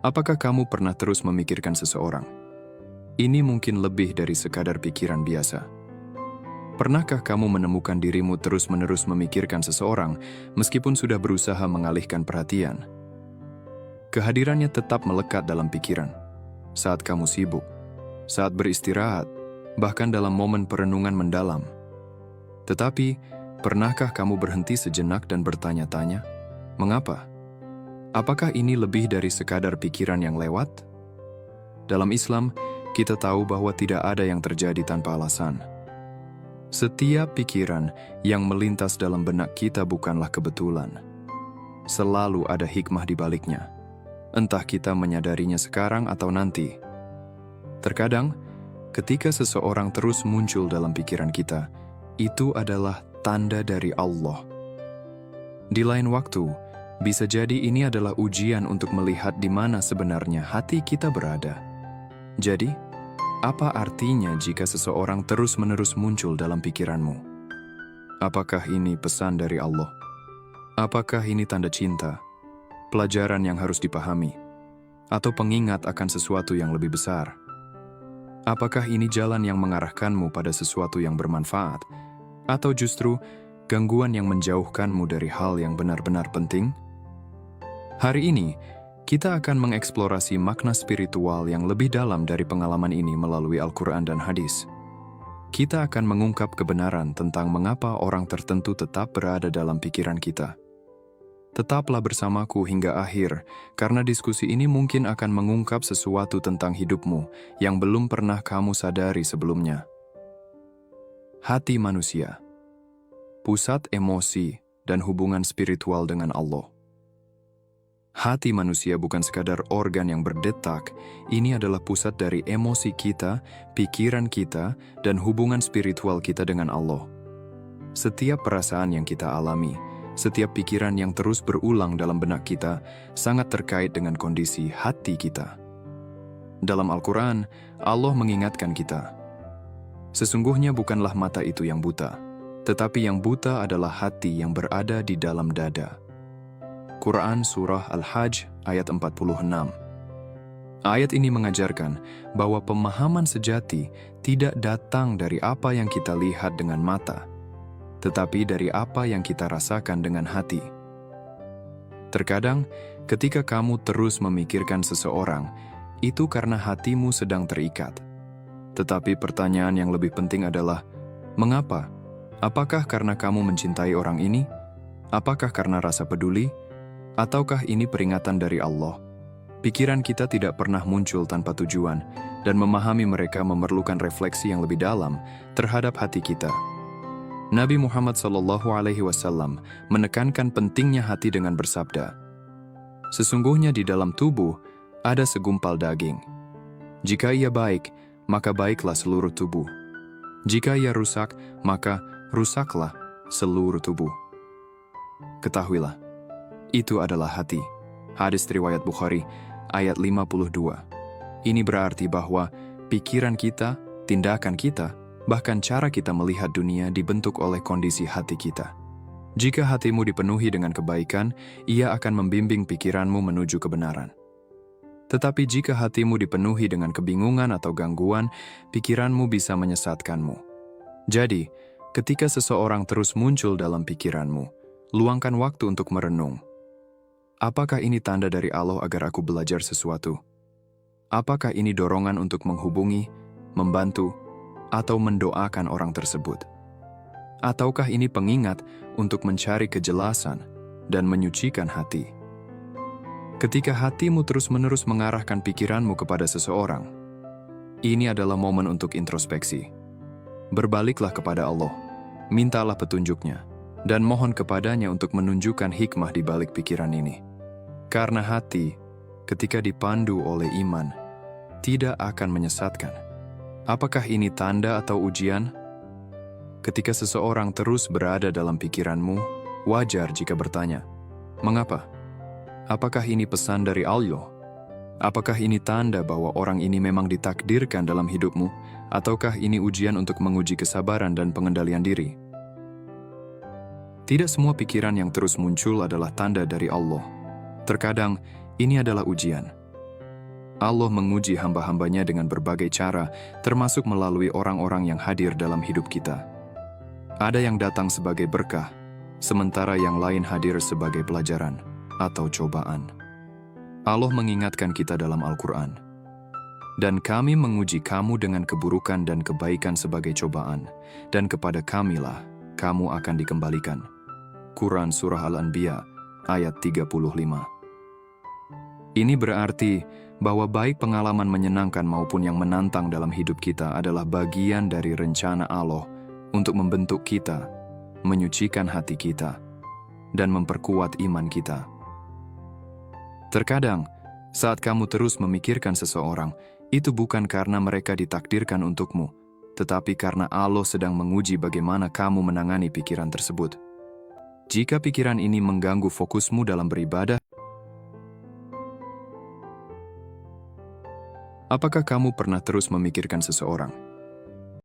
Apakah kamu pernah terus memikirkan seseorang? Ini mungkin lebih dari sekadar pikiran biasa. Pernahkah kamu menemukan dirimu terus-menerus memikirkan seseorang meskipun sudah berusaha mengalihkan perhatian? Kehadirannya tetap melekat dalam pikiran. Saat kamu sibuk, saat beristirahat, bahkan dalam momen perenungan mendalam. Tetapi, pernahkah kamu berhenti sejenak dan bertanya-tanya, mengapa? Apakah ini lebih dari sekadar pikiran yang lewat? Dalam Islam, kita tahu bahwa tidak ada yang terjadi tanpa alasan. Setiap pikiran yang melintas dalam benak kita bukanlah kebetulan. Selalu ada hikmah di baliknya. Entah kita menyadarinya sekarang atau nanti. Terkadang, ketika seseorang terus muncul dalam pikiran kita, itu adalah tanda dari Allah. Di lain waktu, bisa jadi ini adalah ujian untuk melihat di mana sebenarnya hati kita berada. Jadi, apa artinya jika seseorang terus-menerus muncul dalam pikiranmu? Apakah ini pesan dari Allah? Apakah ini tanda cinta, pelajaran yang harus dipahami, atau pengingat akan sesuatu yang lebih besar? Apakah ini jalan yang mengarahkanmu pada sesuatu yang bermanfaat, atau justru gangguan yang menjauhkanmu dari hal yang benar-benar penting? Hari ini, kita akan mengeksplorasi makna spiritual yang lebih dalam dari pengalaman ini melalui Al-Quran dan hadis. Kita akan mengungkap kebenaran tentang mengapa orang tertentu tetap berada dalam pikiran kita. Tetaplah bersamaku hingga akhir, karena diskusi ini mungkin akan mengungkap sesuatu tentang hidupmu yang belum pernah kamu sadari sebelumnya. Hati manusia, pusat emosi dan hubungan spiritual dengan Allah. Hati manusia bukan sekadar organ yang berdetak, ini adalah pusat dari emosi kita, pikiran kita, dan hubungan spiritual kita dengan Allah. Setiap perasaan yang kita alami, setiap pikiran yang terus berulang dalam benak kita, sangat terkait dengan kondisi hati kita. Dalam Al-Quran, Allah mengingatkan kita, sesungguhnya bukanlah mata itu yang buta, tetapi yang buta adalah hati yang berada di dalam dada. Quran Surah Al-Hajj ayat 46. Ayat ini mengajarkan bahwa pemahaman sejati tidak datang dari apa yang kita lihat dengan mata, tetapi dari apa yang kita rasakan dengan hati. Terkadang, ketika kamu terus memikirkan seseorang, itu karena hatimu sedang terikat. Tetapi pertanyaan yang lebih penting adalah, mengapa? Apakah karena kamu mencintai orang ini? Apakah karena rasa peduli? Ataukah ini peringatan dari Allah? Pikiran kita tidak pernah muncul tanpa tujuan, dan memahami mereka memerlukan refleksi yang lebih dalam terhadap hati kita. Nabi Muhammad SAW menekankan pentingnya hati dengan bersabda, sesungguhnya di dalam tubuh ada segumpal daging. Jika ia baik, maka baiklah seluruh tubuh. Jika ia rusak, maka rusaklah seluruh tubuh. Ketahuilah, itu adalah hati. Hadis riwayat Bukhari, ayat 52. Ini berarti bahwa pikiran kita, tindakan kita, bahkan cara kita melihat dunia dibentuk oleh kondisi hati kita. Jika hatimu dipenuhi dengan kebaikan, ia akan membimbing pikiranmu menuju kebenaran. Tetapi jika hatimu dipenuhi dengan kebingungan atau gangguan, pikiranmu bisa menyesatkanmu. Jadi, ketika seseorang terus muncul dalam pikiranmu, luangkan waktu untuk merenung. Apakah ini tanda dari Allah agar aku belajar sesuatu? Apakah ini dorongan untuk menghubungi, membantu, atau mendoakan orang tersebut? Ataukah ini pengingat untuk mencari kejelasan dan menyucikan hati? Ketika hatimu terus-menerus mengarahkan pikiranmu kepada seseorang, ini adalah momen untuk introspeksi. Berbaliklah kepada Allah, mintalah petunjuknya, dan mohon kepadanya untuk menunjukkan hikmah di balik pikiran ini. Karena hati, ketika dipandu oleh iman, tidak akan menyesatkan. Apakah ini tanda atau ujian? Ketika seseorang terus berada dalam pikiranmu, wajar jika bertanya, mengapa? Apakah ini pesan dari Allah? Apakah ini tanda bahwa orang ini memang ditakdirkan dalam hidupmu, ataukah ini ujian untuk menguji kesabaran dan pengendalian diri? Tidak semua pikiran yang terus muncul adalah tanda dari Allah. Terkadang, ini adalah ujian. Allah menguji hamba-hambanya dengan berbagai cara, termasuk melalui orang-orang yang hadir dalam hidup kita. Ada yang datang sebagai berkah, sementara yang lain hadir sebagai pelajaran atau cobaan. Allah mengingatkan kita dalam Al-Quran, "Dan kami menguji kamu dengan keburukan dan kebaikan sebagai cobaan, dan kepada kamilah kamu akan dikembalikan." Quran Surah Al-Anbiya ayat 35. Ini berarti bahwa baik pengalaman menyenangkan maupun yang menantang dalam hidup kita adalah bagian dari rencana Allah untuk membentuk kita, menyucikan hati kita, dan memperkuat iman kita. Terkadang, saat kamu terus memikirkan seseorang, itu bukan karena mereka ditakdirkan untukmu, tetapi karena Allah sedang menguji bagaimana kamu menangani pikiran tersebut. Jika pikiran ini mengganggu fokusmu dalam beribadah, apakah kamu pernah terus memikirkan seseorang?